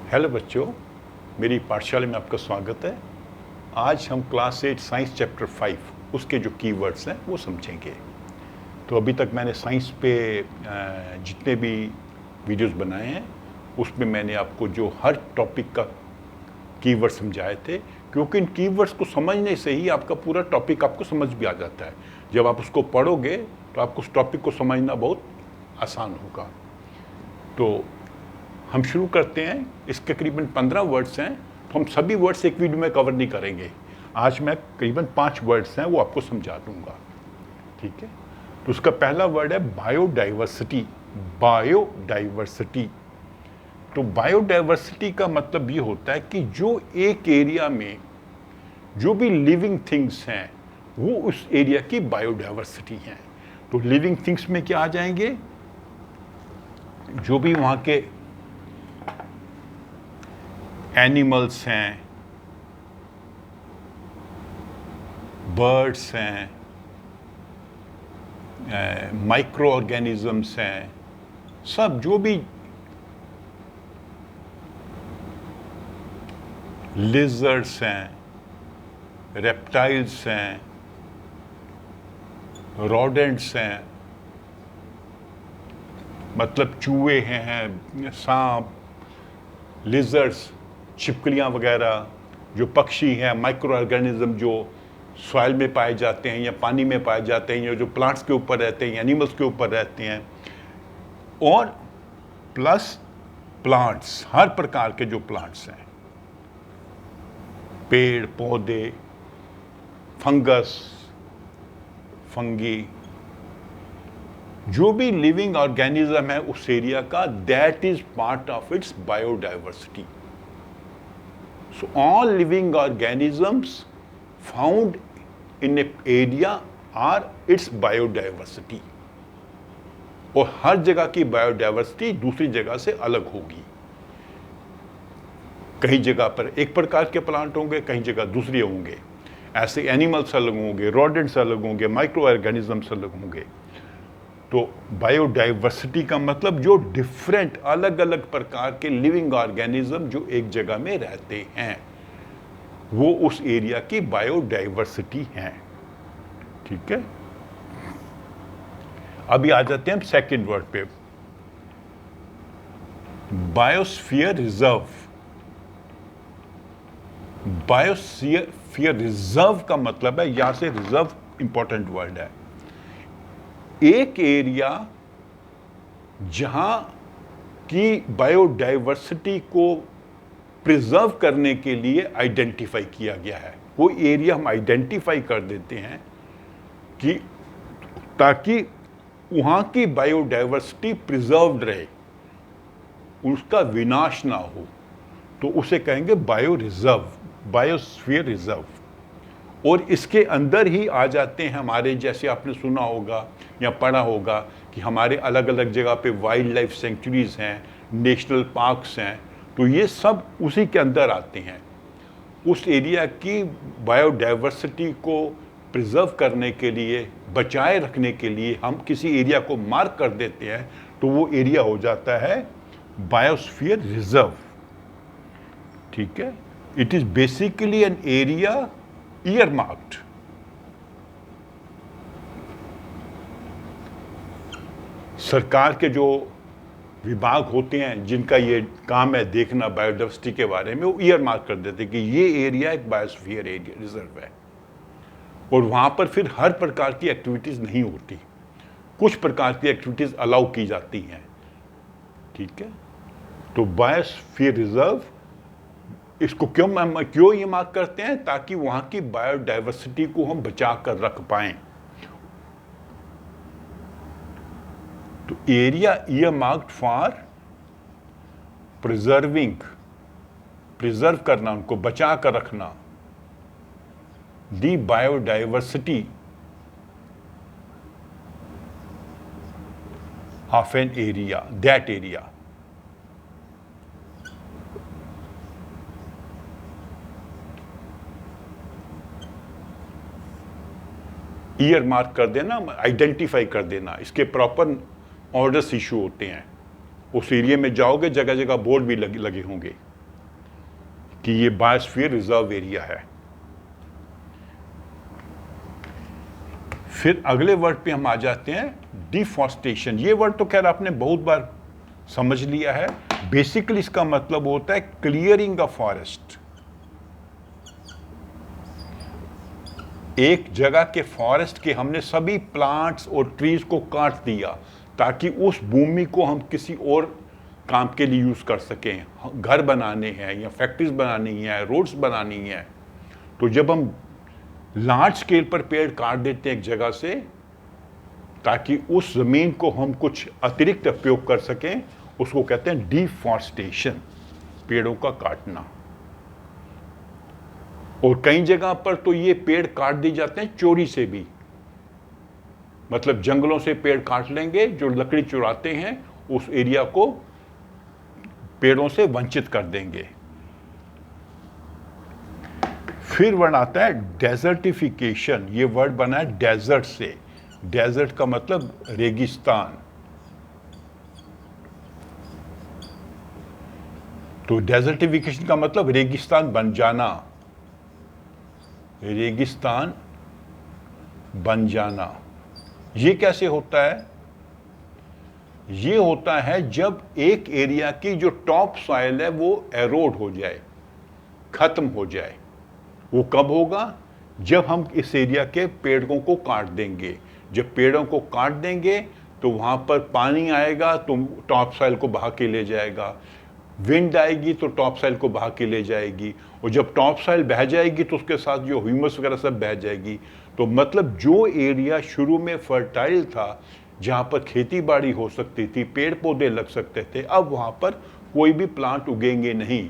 Hello बच्चों, मेरी पाठशाला में आपका स्वागत है। आज हम क्लास 8 साइंस चैप्टर 5 उसके जो कीवर्ड्स हैं वो समझेंगे। तो अभी तक मैंने साइंस पे जितने भी वीडियोस बनाए हैं उसमें मैंने आपको जो हर टॉपिक का कीवर्ड समझाए थे, क्योंकि इन कीवर्ड्स को समझने से ही आपका पूरा टॉपिक आपको समझ भी आ जाता है। जब आप उसको पढ़ोगे तो आपको उस टॉपिक को समझना बहुत आसान होगा। तो हम शुरू करते हैं। इसके करीबन 15 वर्ड्स हैं, तो हम सभी वर्ड्स एक वीडियो में कवर नहीं करेंगे। आज मैं करीबन 5 वर्ड्स हैं वो आपको समझा दूंगा, ठीक है। तो उसका पहला वर्ड है बायोडाइवर्सिटी। बायोडाइवर्सिटी, तो बायोडाइवर्सिटी का मतलब ये होता है कि जो एक एरिया में जो भी लिविंग थिंग्स हैं वो उस एरिया की बायोडाइवर्सिटी हैं। तो लिविंग थिंग्स में क्या आ जाएंगे? जो भी वहाँ के एनिमल्स हैं, बर्ड्स हैं, माइक्रो ऑर्गेनिजम्स हैं, सब जो भी लिजर्ड्स हैं, रेप्टाइल्स हैं, रोडेंट्स हैं, मतलब चूहे हैं, सांप, लिजर्ड्स, छिपकलियाँ वगैरह, जो पक्षी हैं, माइक्रो ऑर्गेनिज्म जो सॉइल में पाए जाते हैं या पानी में पाए जाते हैं या जो प्लांट्स के ऊपर रहते हैं, एनिमल्स के ऊपर रहते हैं, और प्लस प्लांट्स, हर प्रकार के जो प्लांट्स हैं, पेड़ पौधे, फंगस, फंगी, जो भी लिविंग ऑर्गेनिज्म है उस एरिया का, that is part of its biodiversity. So all living organisms found in a area are its biodiversity. और हर जगह की बायोडाइवर्सिटी दूसरी जगह से अलग होगी। कहीं जगह पर एक प्रकार के प्लांट होंगे, कहीं जगह दूसरे होंगे। ऐसे एनिमल्स अलग होंगे, रोडेंट्स अलग होंगे, माइक्रो ऑर्गेनिजम्स अलग होंगे। तो बायोडाइवर्सिटी का मतलब जो डिफरेंट, अलग अलग प्रकार के लिविंग ऑर्गेनिज्म जो एक जगह में रहते हैं वो उस एरिया की बायोडाइवर्सिटी हैं, ठीक है। अभी आ जाते हैं हम सेकंड वर्ड पे, बायोस्फीयर रिजर्व। बायोस्फीयर रिजर्व का मतलब है, यहां से रिजर्व इंपॉर्टेंट वर्ड है, एक एरिया जहां की बायोडाइवर्सिटी को प्रिजर्व करने के लिए आइडेंटिफाई किया गया है। वो एरिया हम आइडेंटिफाई कर देते हैं कि ताकि वहां की बायोडाइवर्सिटी प्रिजर्व्ड रहे, उसका विनाश ना हो, तो उसे कहेंगे बायो रिजर्व, बायोस्फीयर रिजर्व। और इसके अंदर ही आ जाते हैं हमारे, जैसे आपने सुना होगा या पढ़ा होगा कि हमारे अलग अलग जगह पे वाइल्ड लाइफ सेंचुरीज हैं, नेशनल पार्क्स हैं, तो ये सब उसी के अंदर आते हैं। उस एरिया की बायोडाइवर्सिटी को प्रिजर्व करने के लिए, बचाए रखने के लिए हम किसी एरिया को मार्क कर देते हैं, तो वो एरिया हो जाता है बायोस्फीयर रिजर्व, ठीक है। It is basically an area earmarked। सरकार के जो विभाग होते हैं जिनका ये काम है देखना बायोडाइवर्सिटी के बारे में, वो ईयरमार्क कर देते हैं कि ये एरिया एक बायोस्फीयर एरिया रिजर्व है। और वहां पर फिर हर प्रकार की एक्टिविटीज नहीं होती, कुछ प्रकार की एक्टिविटीज अलाउ की जाती हैं, ठीक है। तो बायोस्फीयर रिजर्व, इसको क्यों ये मार्क करते हैं? ताकि वहां की बायोडाइवर्सिटी को हम बचा कर रख पाएं। तो area are marked for preserving, preserve करना, उनको बचा कर रखना, the biodiversity of an area, that area. Are mark कर देना, आइडेंटिफाई कर देना, इसके प्रॉपर ऑर्डर्स इशू होते हैं। उस एरिया में जाओगे, जगह जगह बोर्ड भी लगे होंगे, कि ये बायोस्फीयर रिजर्व एरिया है। फिर अगले वर्ड पे हम आ जाते हैं, डिफॉरेस्टेशन। ये वर्ड तो खैर आपने बहुत बार समझ लिया है। बेसिकली इसका मतलब होता है क्लियरिंग ऑफ फॉरेस्ट। एक जगह के फॉरेस्ट के हमने सभी प्लांट्स और ट्रीज को काट दिया ताकि उस भूमि को हम किसी और काम के लिए यूज कर सकें। घर बनाने हैं या फैक्ट्रीज बनानी है, रोड्स बनानी है। तो जब हम लार्ज स्केल पर पेड़ काट देते हैं एक जगह से ताकि उस जमीन को हम कुछ अतिरिक्त उपयोग कर सकें, उसको कहते हैं डिफॉरेस्टेशन, पेड़ों का काटना। और कई जगह पर तो ये पेड़ काट दिए जाते हैं चोरी से भी, मतलब जंगलों से पेड़ काट लेंगे, जो लकड़ी चुराते हैं उस एरिया को पेड़ों से वंचित कर देंगे। फिर वर्ड आता है डेजर्टिफिकेशन। ये वर्ड बना है डेजर्ट से। डेजर्ट का मतलब रेगिस्तान। तो डेजर्टिफिकेशन का मतलब रेगिस्तान बन जाना, रेगिस्तान बन जाना। ये कैसे होता है? ये होता है जब एक एरिया की जो टॉप सॉइल है वो एरोड हो जाए, खत्म हो जाए। वो कब होगा? जब हम इस एरिया के पेड़ों को काट देंगे। जब पेड़ों को काट देंगे तो वहां पर पानी आएगा तो टॉप सॉइल को बहा के ले जाएगा, विंड आएगी तो टॉप सॉइल को बहा के ले जाएगी, और जब टॉप सॉइल बह जाएगी तो उसके साथ जो ह्यूमस वगैरह सब बह जाएगी। तो मतलब जो एरिया शुरू में फर्टाइल था, जहाँ पर खेती बाड़ी हो सकती थी, पेड़ पौधे लग सकते थे, अब वहाँ पर कोई भी प्लांट उगेंगे नहीं।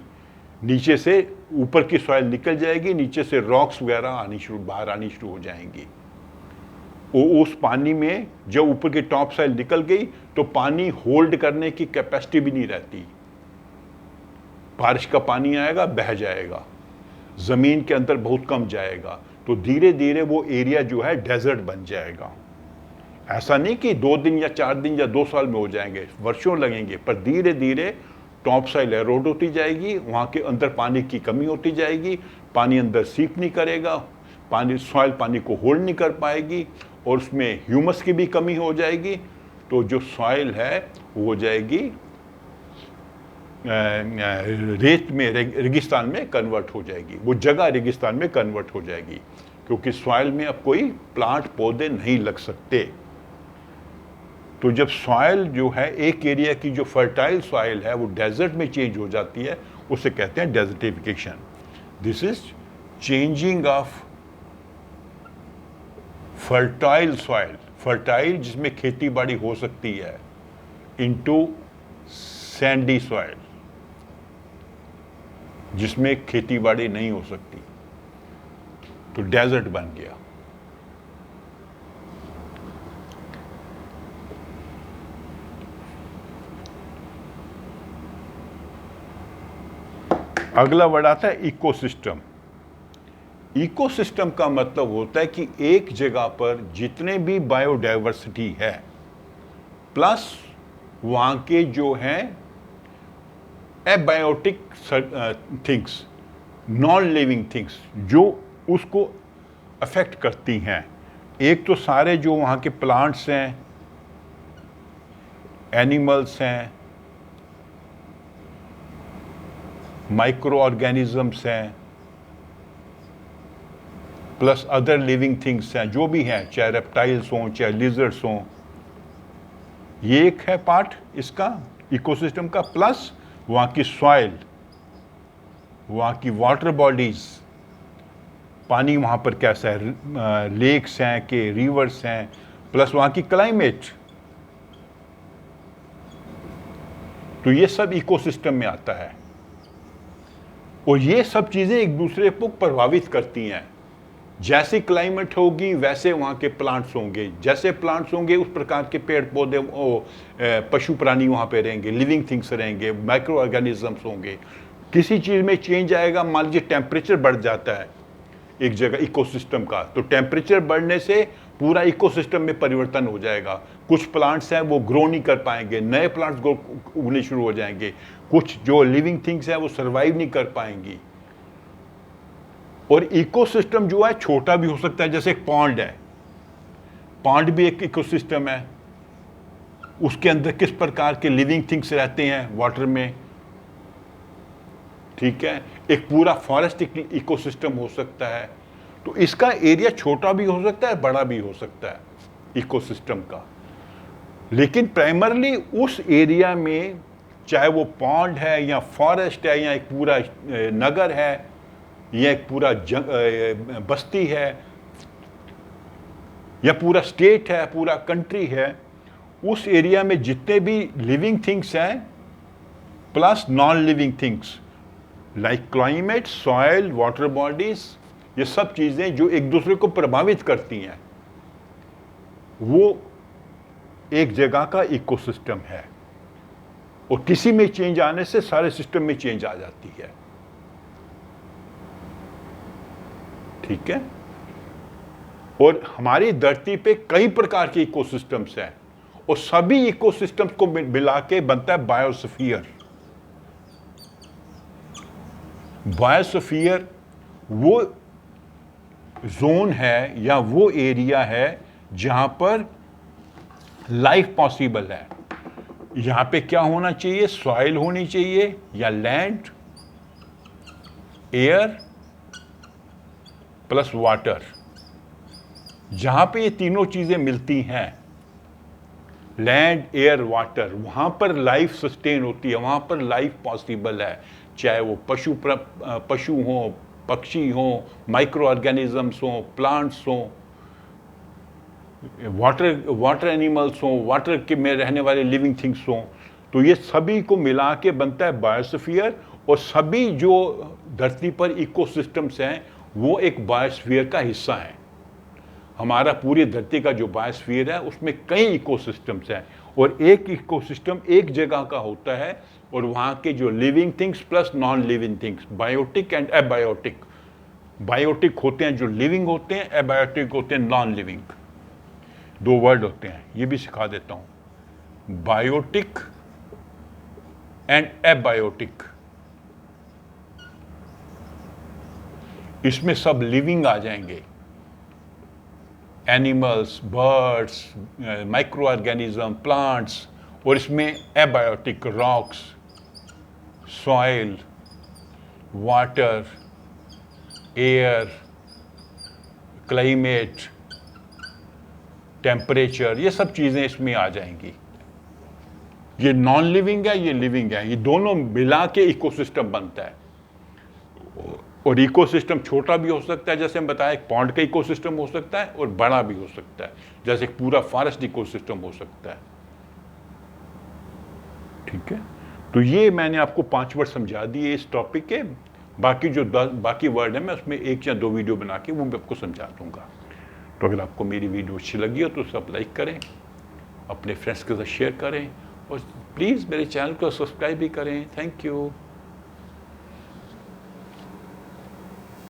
नीचे से ऊपर की सॉइल निकल जाएगी, नीचे से रॉक्स वगैरह बाहर आनी शुरू हो जाएंगी। उस पानी में जब ऊपर की टॉप सॉइल निकल गई तो पानी होल्ड करने की कैपेसिटी भी नहीं रहती। बारिश का पानी आएगा, बह जाएगा, जमीन के अंदर बहुत कम जाएगा। तो धीरे धीरे वो एरिया जो है डेजर्ट बन जाएगा। ऐसा नहीं कि 2 दिन या 4 दिन या 2 साल में हो जाएंगे, वर्षों लगेंगे, पर धीरे धीरे टॉप सॉइल एरोड होती जाएगी, वहाँ के अंदर पानी की कमी होती जाएगी, पानी अंदर सीप नहीं करेगा, सॉइल पानी को होल्ड नहीं कर पाएगी, और उसमें ह्यूमस की भी कमी हो जाएगी। तो जो सॉइल है वो हो जाएगी रेत में, रेगिस्तान में कन्वर्ट हो जाएगी। वो जगह रेगिस्तान में कन्वर्ट हो जाएगी, क्योंकि सॉइल में अब कोई प्लांट पौधे नहीं लग सकते। तो जब सॉइल जो है, एक एरिया की जो फर्टाइल सॉइल है वो डेजर्ट में चेंज हो जाती है, उसे कहते हैं desertification. This is changing of fertile soil, fertile जिसमें खेती बाड़ी हो सकती है, इनटू सैंडी सॉइल जिसमें खेती बाड़ी नहीं हो सकती। तो डेजर्ट बन गया। अगला वर्ड आता है इकोसिस्टम। इकोसिस्टम का मतलब होता है कि एक जगह पर जितने भी बायोडाइवर्सिटी है प्लस वहाँ के जो हैं abiotic things, non living things जो उसको अफेक्ट करती हैं। एक तो सारे जो वहाँ के प्लांट्स हैं, एनिमल्स हैं, माइक्रो ऑर्गेनिजम्स हैं, प्लस अदर लिविंग थिंग्स हैं जो भी हैं, चाहे रेप्टाइल्स हों चाहे लिजर्ड्स हों। ये एक है पार्ट इसका इकोसिस्टम का, प्लस वहाँ की सॉइल, वहाँ की वाटर बॉडीज, पानी वहाँ पर कैसा है, लेक्स हैं कि रिवर्स हैं, प्लस वहाँ की क्लाइमेट। तो ये सब इकोसिस्टम में आता है, और ये सब चीज़ें एक दूसरे को प्रभावित करती हैं। जैसी क्लाइमेट होगी वैसे वहाँ के प्लांट्स होंगे, जैसे प्लांट्स होंगे उस प्रकार के पेड़ पौधे, पशु प्राणी वहाँ पे रहेंगे, लिविंग थिंग्स रहेंगे, माइक्रो ऑर्गेनिजम्स होंगे। किसी चीज़ में चेंज आएगा, मान लीजिए टेम्परेचर बढ़ जाता है एक जगह इकोसिस्टम का, तो टेम्परेचर बढ़ने से पूरा इकोसिस्टम में परिवर्तन हो जाएगा। कुछ प्लांट्स हैं वो ग्रो नहीं कर पाएंगे, नए प्लांट्स उगने शुरू हो जाएंगे, कुछ जो लिविंग थिंग्स हैं वो सर्वाइव नहीं कर पाएंगी। और इकोसिस्टम जो है छोटा भी हो सकता है, जैसे एक पॉन्ड है, पॉन्ड भी एक इकोसिस्टम है, उसके अंदर किस प्रकार के लिविंग थिंग्स रहते हैं वाटर में, ठीक है। एक पूरा फॉरेस्ट इकोसिस्टम हो सकता है। तो इसका एरिया छोटा भी हो सकता है, बड़ा भी हो सकता है इकोसिस्टम का, लेकिन प्राइमरली उस एरिया में, चाहे वो पॉन्ड है या फॉरेस्ट है या एक पूरा नगर है या एक पूरा बस्ती है या पूरा स्टेट है, पूरा कंट्री है, उस एरिया में जितने भी लिविंग थिंग्स हैं plus non living things like climate, soil, water bodies, ये सब चीजें जो एक दूसरे को प्रभावित करती हैं, वो एक जगह का इकोसिस्टम है। और किसी में चेंज आने से सारे सिस्टम में चेंज आ जाती है, ठीक है। और हमारी धरती पे कई प्रकार के इकोसिस्टम्स हैं और सभी इकोसिस्टम्स को मिला के बनता है बायोस्फीयर। बायोस्फीयर वो जोन है या वो एरिया है जहां पर लाइफ पॉसिबल है। यहां पे क्या होना चाहिए? सॉइल होनी चाहिए या लैंड, एयर प्लस वाटर। जहां पे ये तीनों चीजें मिलती हैं, लैंड, एयर, वाटर, वहां पर लाइफ सस्टेन होती है, वहां पर लाइफ पॉसिबल है। चाहे वो पशु हों, पक्षी हों, माइक्रो ऑर्गेनिजम्स हों, प्लांट्स हों, वाटर एनिमल्स हों, वाटर के में रहने वाले लिविंग थिंग्स हों। तो ये सभी को मिला के बनता है बायोस्फीयर। और सभी जो धरती पर इकोसिस्टम्स हैं वो एक बायोस्फीयर का हिस्सा है। हमारा पूरी धरती का जो बायोस्फीयर है उसमें कई इकोसिस्टम्स हैं और एक इकोसिस्टम एक जगह का होता है और वहाँ के जो living things plus non living things, biotic and abiotic. Biotic होते हैं जो लिविंग होते हैं, एबायोटिक होते हैं नॉन लिविंग। दो वर्ड होते हैं, ये भी सिखा देता हूँ, बायोटिक एंड एबायोटिक। इसमें सब लिविंग आ जाएंगे, animals, birds, micro organism, plants. और इसमें abiotic, rocks, soil, water, air, climate, temperature, ये सब चीज़ें इसमें आ जाएंगी। ये नॉन लिविंग है, ये लिविंग है, ये दोनों मिला के इकोसिस्टम बनता है। और इकोसिस्टम छोटा भी हो सकता है, जैसे हम बताया एक पॉन्ड का इकोसिस्टम हो सकता है, और बड़ा भी हो सकता है, जैसे एक पूरा फॉरेस्ट इकोसिस्टम हो सकता है, ठीक है। तो ये मैंने आपको 5 वर्ड समझा दिए इस टॉपिक के। बाकी जो बाकी वर्ड है मैं उसमें 1 या 2 वीडियो बना के वो मैं आपको समझा दूंगा। तो अगर आपको मेरी वीडियो अच्छी लगी हो तो सब लाइक करें, अपने फ्रेंड्स के साथ शेयर करें और प्लीज़ मेरे चैनल को सब्सक्राइब भी करें। Thank you.